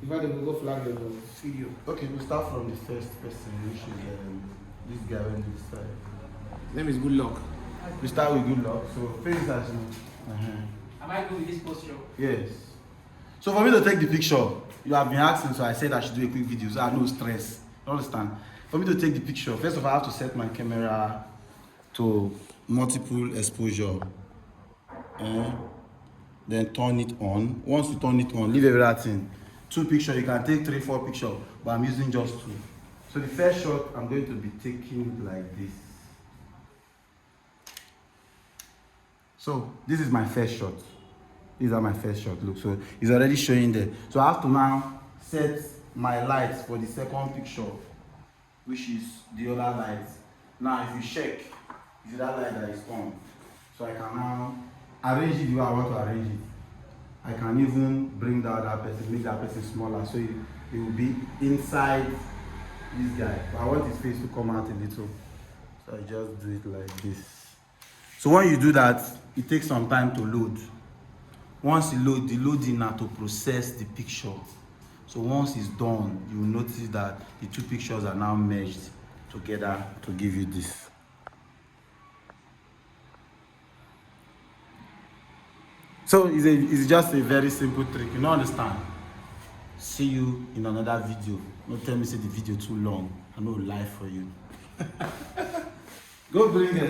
Before they will go flag the video. Okay, we'll start from the first person, which is this guy on this side. His name is Good Luck. We start with Good Luck. So face as you. Am I good with this posture? Yes. So for me to take the picture, you have been asking, so I said I should do a quick video, so I have no stress. You understand? For me to take the picture, first of all, I have to set my camera to multiple exposure. Then turn it on. Once you turn it on, leave everything. 2 pictures, you can take 3, 4 pictures, but I'm using just 2. So the first shot, I'm going to be taking like this. So this is my first shot. These are my first shot. Look, so it's already showing there. So I have to now set my lights for the second picture, which is the other light. Now, if you check, it's that light that is on. So I can now arrange it the way I want to arrange it. I can even bring down that person, make that person smaller, so it will be inside this guy. But I want his face to come out a little. So I just do it like this. So when you do that, it takes some time to load. Once you load, the loading now to process the picture. So once it's done, you will notice that the 2 pictures are now merged together to give you this. So it's just a very simple trick, you don't understand? See you in another video. Don't tell me say the video too long. I know life for you. Go bring it.